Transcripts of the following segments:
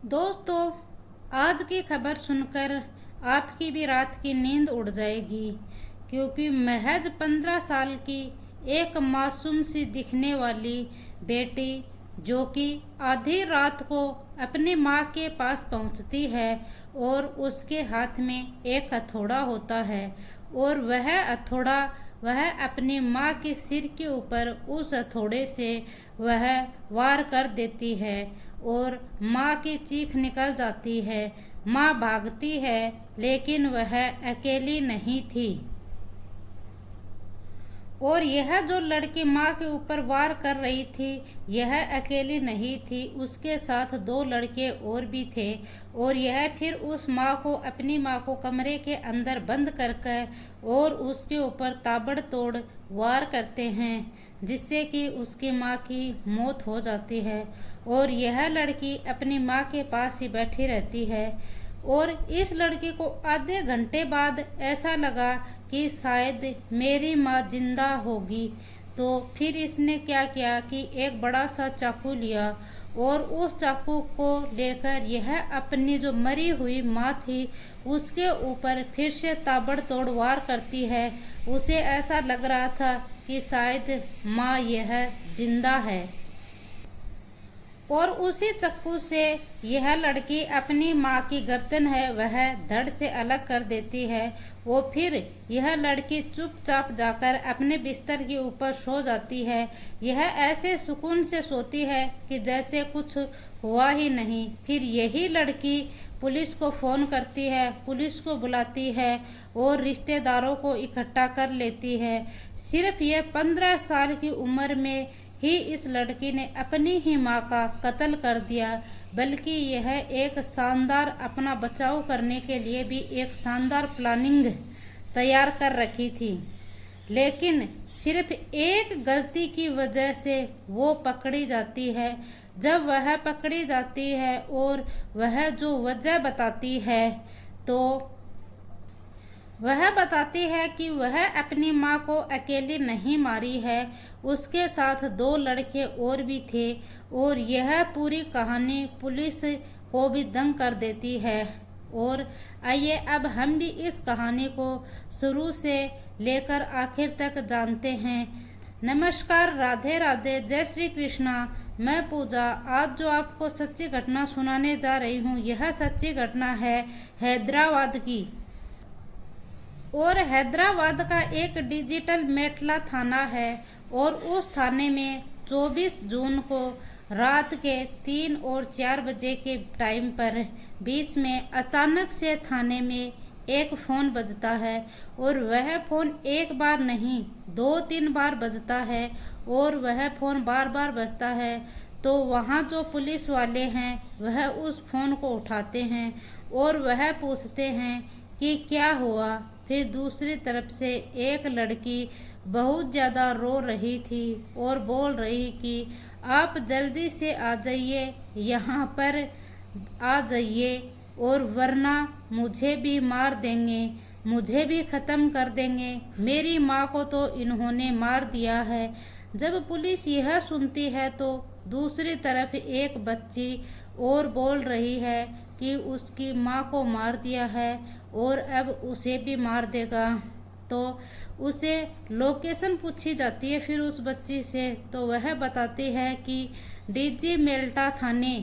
दोस्तों, आज की खबर सुनकर आपकी भी रात की नींद उड़ जाएगी, क्योंकि महज 15 साल की एक मासूम सी दिखने वाली बेटी जो कि आधी रात को अपनी माँ के पास पहुँचती है और उसके हाथ में एक हथौड़ा होता है और वह हथौड़ा वह अपनी माँ के सिर के ऊपर उस हथौड़े से वह वार कर देती है और माँ की चीख निकल जाती है। माँ भागती है, लेकिन वह अकेली नहीं थी और यह जो लड़की माँ के ऊपर वार कर रही थी, यह अकेली नहीं थी, उसके साथ दो लड़के और भी थे। और यह फिर उस माँ को अपनी माँ को कमरे के अंदर बंद कर और उसके ऊपर ताबड़तोड़ वार करते हैं, जिससे कि उसकी माँ की मौत हो जाती है और यह लड़की अपनी माँ के पास ही बैठी रहती है। और इस लड़की को आधे घंटे बाद ऐसा लगा कि शायद मेरी माँ जिंदा होगी। तो फिर इसने क्या किया कि एक बड़ा सा चाकू लिया और उस चाकू को लेकर यह अपनी जो मरी हुई माँ थी उसके ऊपर फिर से ताबड़तोड़ वार करती है। उसे ऐसा लग रहा था कि शायद माँ यह जिंदा है और उसी चाकू से यह लड़की अपनी माँ की गर्दन है वह धड़ से अलग कर देती है। वो फिर यह लड़की चुपचाप जाकर अपने बिस्तर के ऊपर सो जाती है। यह ऐसे सुकून से सोती है कि जैसे कुछ हुआ ही नहीं। फिर यही लड़की पुलिस को फ़ोन करती है, पुलिस को बुलाती है और रिश्तेदारों को इकट्ठा कर लेती है। सिर्फ यह 15 साल की उम्र में ही इस लड़की ने अपनी ही माँ का कत्ल कर दिया, बल्कि यह एक शानदार अपना बचाव करने के लिए भी एक शानदार प्लानिंग तैयार कर रखी थी। लेकिन सिर्फ एक गलती की वजह से वो पकड़ी जाती है। जब वह पकड़ी जाती है और वह जो वजह बताती है, तो वह बताती है कि वह अपनी माँ को अकेली नहीं मारी है, उसके साथ दो लड़के और भी थे। और यह पूरी कहानी पुलिस को भी दंग कर देती है। और आइए अब हम भी इस कहानी को शुरू से लेकर आखिर तक जानते हैं। नमस्कार, राधे राधे, जय श्री कृष्णा। मैं पूजा आज जो आपको सच्ची घटना सुनाने जा रही हूँ, यह सच्ची घटना है हैदराबाद की। और हैदराबाद का एक डिजिटल मेटला थाना है और उस थाने में 24 जून को रात के 3 और 4 बजे के टाइम पर बीच में अचानक से थाने में एक फ़ोन बजता है। और वह फ़ोन एक बार नहीं 2-3 बार बजता है और वह फ़ोन बार बार बजता है। तो वहाँ जो पुलिस वाले हैं वह उस फ़ोन को उठाते हैं और वह पूछते हैं कि क्या हुआ। फिर दूसरी तरफ से एक लड़की बहुत ज़्यादा रो रही थी और बोल रही कि आप जल्दी से आ जाइए, यहाँ पर आ जाइए, और वरना मुझे भी मार देंगे, मुझे भी ख़त्म कर देंगे, मेरी माँ को तो इन्होंने मार दिया है। जब पुलिस यह सुनती है तो दूसरी तरफ एक बच्ची और बोल रही है कि उसकी माँ को मार दिया है और अब उसे भी मार देगा। तो उसे लोकेशन पूछी जाती है फिर उस बच्ची से, तो वह बताती है कि डीजी मेल्टा थाने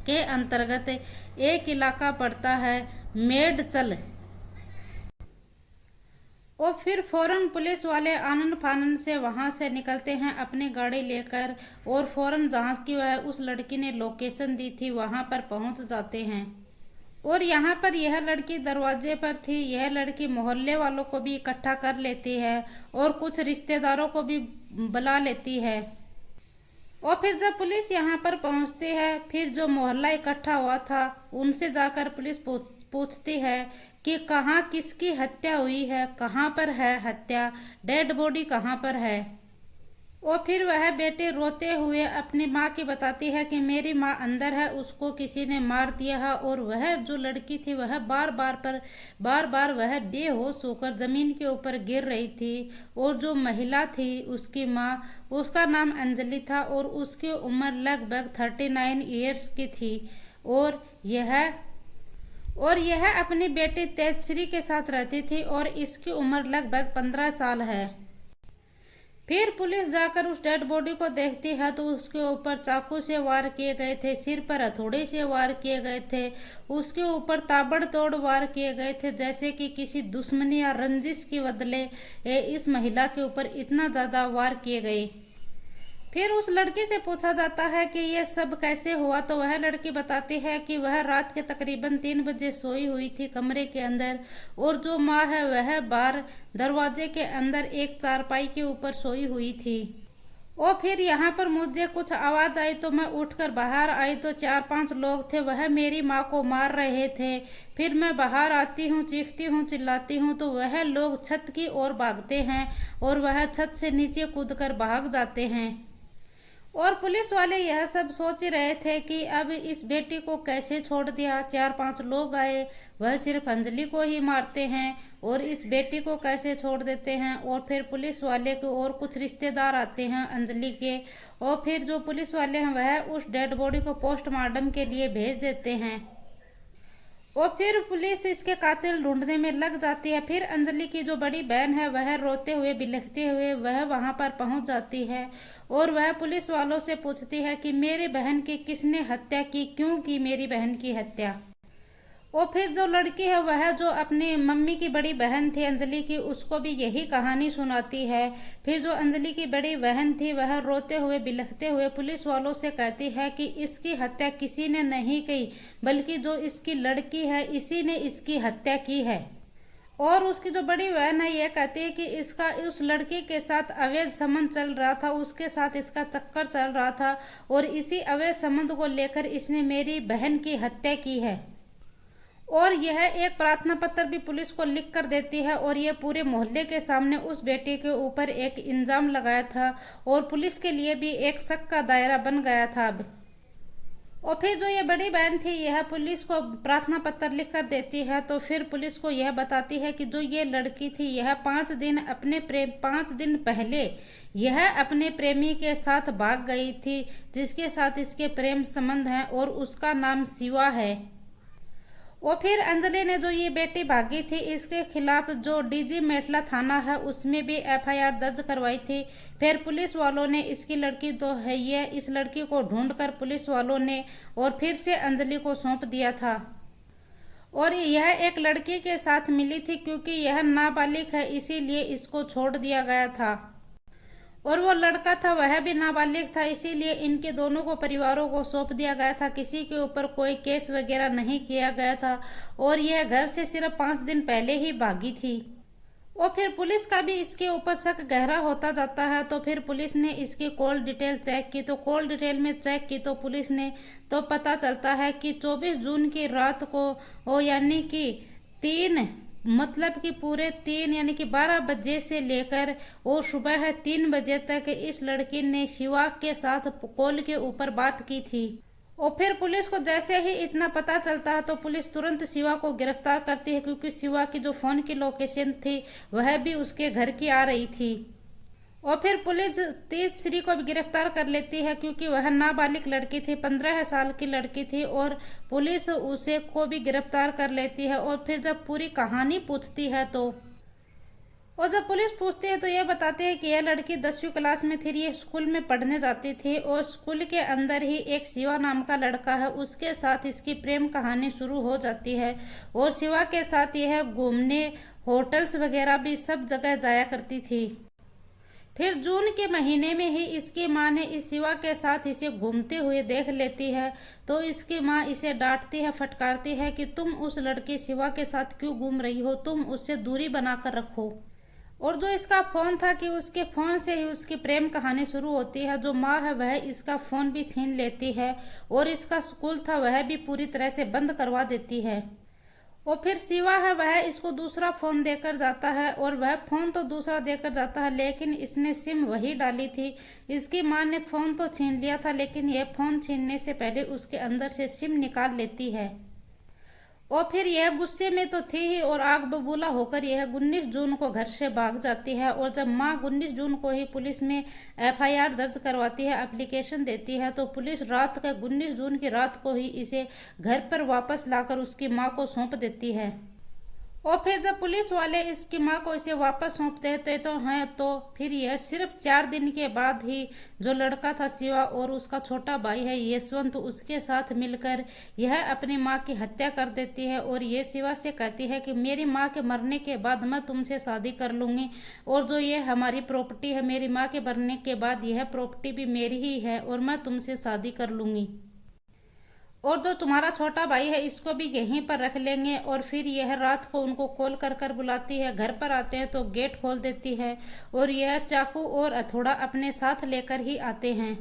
के अंतर्गत एक इलाका पड़ता है मेडचल। और फिर फौरन पुलिस वाले आनन फानन से वहां से निकलते हैं अपनी गाड़ी लेकर और फौरन जहां की वह उस लड़की ने लोकेशन दी थी वहां पर पहुंच जाते हैं। और यहाँ पर यह लड़की दरवाजे पर थी। यह लड़की मोहल्ले वालों को भी इकट्ठा कर लेती है और कुछ रिश्तेदारों को भी बुला लेती है। और फिर जब पुलिस यहाँ पर पहुँचती है, फिर जो मोहल्ला इकट्ठा हुआ था उनसे जाकर पुलिस पूछती है कि कहाँ किसकी हत्या हुई है, कहाँ पर है हत्या, डेड बॉडी कहाँ पर है। और फिर वह बेटी रोते हुए अपनी माँ की बताती है कि मेरी माँ अंदर है, उसको किसी ने मार दिया है। और वह जो लड़की थी वह बार बार वह बेहोश होकर जमीन के ऊपर गिर रही थी। और जो महिला थी उसकी माँ, उसका नाम अंजलि था और उसकी उम्र लगभग 39 ईयर्स की थी। और यह अपनी बेटी तेजश्री के साथ रहती थी और इसकी उम्र लगभग 15 साल है। फिर पुलिस जाकर उस डेड बॉडी को देखती है तो उसके ऊपर चाकू से वार किए गए थे, सिर पर हथौड़े से वार किए गए थे, उसके ऊपर ताबड़तोड़ वार किए गए थे, जैसे कि किसी दुश्मनी या रंजिश के बदले इस महिला के ऊपर इतना ज्यादा वार किए गए। फिर उस लड़की से पूछा जाता है कि यह सब कैसे हुआ, तो वह लड़की बताती है कि वह रात के तकरीबन 3 बजे सोई हुई थी कमरे के अंदर, और जो माँ है वह बाहर दरवाजे के अंदर एक चारपाई के ऊपर सोई हुई थी। और फिर यहाँ पर मुझे कुछ आवाज आई तो मैं उठकर बाहर आई तो 4-5 लोग थे, वह मेरी माँ को मार रहे थे। फिर मैं बाहर आती हूँ, चीखती हूँ, चिल्लाती हूँ तो वह लोग छत की ओर भागते हैं और वह छत से नीचे कूदकर भाग जाते हैं। और पुलिस वाले यह सब सोच ही रहे थे कि अब इस बेटी को कैसे छोड़ दिया। 4-5 लोग आए, वह सिर्फ अंजलि को ही मारते हैं और इस बेटी को कैसे छोड़ देते हैं। और फिर पुलिस वाले के और कुछ रिश्तेदार आते हैं अंजलि के, और फिर जो पुलिस वाले हैं वह उस डेड बॉडी को पोस्टमार्टम के लिए भेज देते हैं। और फिर पुलिस इसके कातिल ढूंढने में लग जाती है। फिर अंजलि की जो बड़ी बहन है वह रोते हुए बिलखते हुए वह वहां पर पहुंच जाती है और वह पुलिस वालों से पूछती है कि मेरी बहन की किसने हत्या की, क्यों की मेरी बहन की हत्या। और फिर जो लड़की है वह जो अपनी मम्मी की बड़ी बहन थी अंजलि की, उसको भी यही कहानी सुनाती है। फिर जो अंजलि की बड़ी बहन थी वह रोते हुए बिलखते हुए पुलिस वालों से कहती है कि इसकी हत्या किसी ने नहीं की, बल्कि जो इसकी लड़की है इसी ने इसकी हत्या की है। और उसकी जो बड़ी बहन है यह कहती है कि इसका उस लड़की के साथ अवैध संबंध चल रहा था, उसके साथ इसका चक्कर चल रहा था और इसी अवैध संबंध को लेकर इसने मेरी बहन की हत्या की है। और यह एक प्रार्थना पत्र भी पुलिस को लिख कर देती है और यह पूरे मोहल्ले के सामने उस बेटी के ऊपर एक इल्जाम लगाया था और पुलिस के लिए भी एक शक का दायरा बन गया था अब। और फिर जो ये बड़ी बहन थी यह पुलिस को प्रार्थना पत्र लिख कर देती है, तो फिर पुलिस को यह बताती है कि जो ये लड़की थी यह 5 दिन पहले यह अपने प्रेमी के साथ भाग गई थी, जिसके साथ इसके प्रेम संबंध है और उसका नाम शिवा है। और फिर अंजलि ने जो ये बेटी भागी थी इसके खिलाफ जो डीजी मेटला थाना है उसमें भी एफआईआर दर्ज करवाई थी। फिर पुलिस वालों ने इसकी लड़की तो है ये, इस लड़की को ढूंढकर पुलिस वालों ने और फिर से अंजलि को सौंप दिया था। और यह एक लड़की के साथ मिली थी क्योंकि यह नाबालिग है, इसीलिए इसको छोड़ दिया गया था। और वो लड़का था वह भी नाबालिग था, इसीलिए इनके दोनों को परिवारों को सौंप दिया गया था। किसी के ऊपर कोई केस वगैरह नहीं किया गया था और यह घर से सिर्फ 5 दिन पहले ही भागी थी। और फिर पुलिस का भी इसके ऊपर शक गहरा होता जाता है, तो फिर पुलिस ने इसकी कॉल डिटेल चेक की, तो कॉल डिटेल में चेक की तो पुलिस ने तो पता चलता है कि 24 जून की रात को यानी कि 3 मतलब कि पूरे 3 यानी कि 12 बजे से लेकर और सुबह 3 बजे तक इस लड़की ने शिवा के साथ कॉल के ऊपर बात की थी। और फिर पुलिस को जैसे ही इतना पता चलता है तो पुलिस तुरंत शिवा को गिरफ्तार करती है, क्योंकि शिवा की जो फोन की लोकेशन थी वह भी उसके घर की आ रही थी। और फिर पुलिस तेजश्री को भी गिरफ्तार कर लेती है क्योंकि वह नाबालिग लड़की थी, 15 साल की लड़की थी, और पुलिस उसे को भी गिरफ्तार कर लेती है। और फिर जब पूरी कहानी पूछती है और जब पुलिस पूछती है तो यह बताती है कि यह लड़की 10वीं क्लास में थी, ये स्कूल में पढ़ने जाती थी और स्कूल के अंदर ही एक शिवा नाम का लड़का है, उसके साथ इसकी प्रेम कहानी शुरू हो जाती है। और शिवा के साथ यह घूमने होटल्स वगैरह भी सब जगह जाया करती थी। फिर जून के महीने में ही इसकी माँ ने इस शिवा के साथ इसे घूमते हुए देख लेती है, तो इसकी माँ इसे डांटती है, फटकारती है कि तुम उस लड़के शिवा के साथ क्यों घूम रही हो, तुम उससे दूरी बनाकर रखो। और जो इसका फोन था कि उसके फोन से ही उसकी प्रेम कहानी शुरू होती है। जो माँ है वह इसका फोन भी छीन लेती है और इसका स्कूल था वह भी पूरी तरह से बंद करवा देती है। और फिर शिवा है वह इसको दूसरा फोन देकर जाता है और वह फोन तो दूसरा देकर जाता है, लेकिन इसने सिम वही डाली थी। इसकी मां ने फोन तो छीन लिया था, लेकिन यह फोन छीनने से पहले उसके अंदर से सिम निकाल लेती है। और फिर यह गुस्से में तो थी ही और आग बबूला होकर यह 19 जून को घर से भाग जाती है। और जब मां 19 जून को ही पुलिस में FIR दर्ज करवाती है, एप्लीकेशन देती है, तो पुलिस रात का 19 जून की रात को ही इसे घर पर वापस लाकर उसकी मां को सौंप देती है। और फिर जब पुलिस वाले इसकी मां को इसे वापस सौंप देते तो हैं, तो फिर यह सिर्फ 4 दिन के बाद ही जो लड़का था शिवा और उसका छोटा भाई है यशवंत, उसके साथ मिलकर यह अपनी मां की हत्या कर देती है। और ये शिवा से कहती है कि मेरी मां के मरने के बाद मैं तुमसे शादी कर लूंगी, और जो ये हमारी प्रॉपर्टी है, मेरी मां के मरने के बाद यह प्रॉपर्टी भी मेरी ही है और मैं तुमसे शादी कर लूंगी, और जो तुम्हारा छोटा भाई है इसको भी यहीं पर रख लेंगे। और फिर यह रात को उनको कॉल कर कर बुलाती है। घर पर आते हैं तो गेट खोल देती है और यह चाकू और हथौड़ा अपने साथ लेकर ही आते हैं।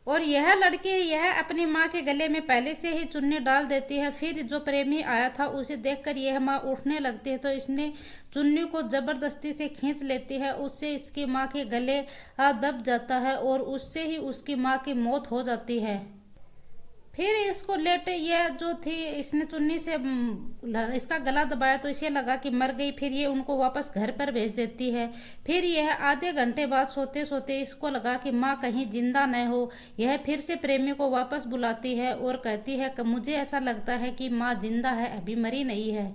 और यह लड़की यह अपनी माँ के गले में पहले से ही चुन्नी डाल देती है। फिर जो प्रेमी आया था उसे देखकर यह माँ उठने लगती है, तो इसने चुन्नी को जबरदस्ती से खींच लेती है। उससे इसकी माँ के गले दब जाता है और उससे ही उसकी माँ की मौत हो जाती है। फिर इसको लेटे यह जो थी इसने चुन्नी से इसका गला दबाया तो इसे लगा कि मर गई। फिर ये उनको वापस घर पर भेज देती है। फिर यह आधे घंटे बाद सोते सोते इसको लगा कि माँ कहीं जिंदा न हो। यह फिर से प्रेमी को वापस बुलाती है और कहती है कि मुझे ऐसा लगता है कि माँ जिंदा है, अभी मरी नहीं है।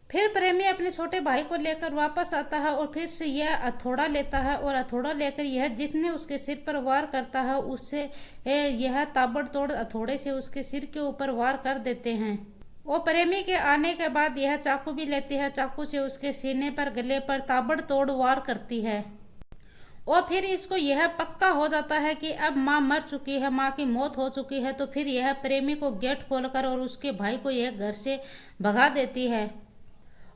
फिर प्रेमी अपने छोटे भाई को लेकर वापस आता है और फिर से यह हथौड़ा लेता है और हथौड़ा लेकर यह जितने उसके सिर पर वार करता है उससे यह ताबड़तोड़ हथौड़े से उसके सिर के ऊपर वार कर देते हैं। और प्रेमी के आने के बाद यह चाकू भी लेती है, चाकू से उसके सीने पर गले पर ताबड़तोड़ वार करती है। और फिर इसको यह पक्का हो जाता है कि अब माँ मर चुकी है, माँ की मौत हो चुकी है। तो फिर यह प्रेमी को गेट खोलकर और उसके भाई को यह घर से भगा देती है।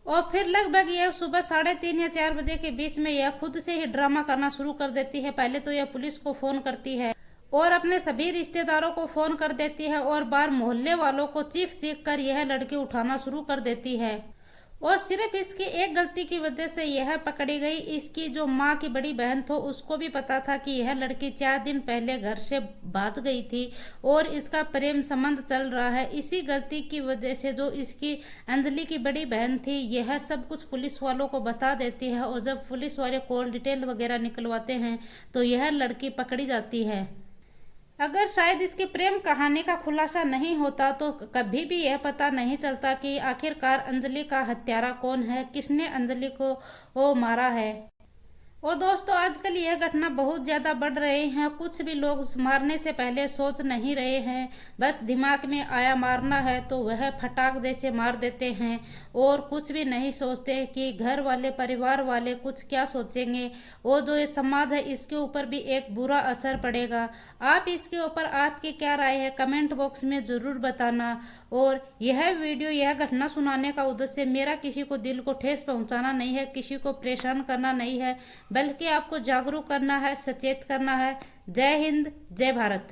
और फिर लगभग यह सुबह 3:30 या 4 बजे के बीच में यह खुद से ही ड्रामा करना शुरू कर देती है। पहले तो यह पुलिस को फोन करती है और अपने सभी रिश्तेदारों को फोन कर देती है और बाहर मोहल्ले वालों को चीख चीख कर यह लड़की उठाना शुरू कर देती है। और सिर्फ इसकी एक गलती की वजह से यह पकड़ी गई। इसकी जो माँ की बड़ी बहन थी उसको भी पता था कि यह लड़की 4 दिन पहले घर से भाग गई थी और इसका प्रेम संबंध चल रहा है। इसी गलती की वजह से जो इसकी अंजलि की बड़ी बहन थी यह सब कुछ पुलिस वालों को बता देती है। और जब पुलिस वाले कॉल डिटेल वगैरह निकलवाते हैं तो यह लड़की पकड़ी जाती है। अगर शायद इसकी प्रेम कहानी का खुलासा नहीं होता तो कभी भी यह पता नहीं चलता कि आखिरकार अंजलि का हत्यारा कौन है, किसने अंजलि को मारा है। और दोस्तों आजकल यह घटना बहुत ज्यादा बढ़ रही है। कुछ भी लोग मारने से पहले सोच नहीं रहे हैं, बस दिमाग में आया मारना है तो वह फटाक दे से मार देते हैं और कुछ भी नहीं सोचते कि घर वाले परिवार वाले कुछ क्या सोचेंगे और जो ये समाज है इसके ऊपर भी एक बुरा असर पड़ेगा। आप इसके ऊपर आपकी क्या राय है कमेंट बॉक्स में जरूर बताना। और यह वीडियो यह घटना सुनाने का उद्देश्य मेरा किसी को दिल को ठेस पहुंचाना नहीं है, किसी को परेशान करना नहीं है, बल्कि आपको जागरूक करना है, सचेत करना है। जय हिंद, जय भारत।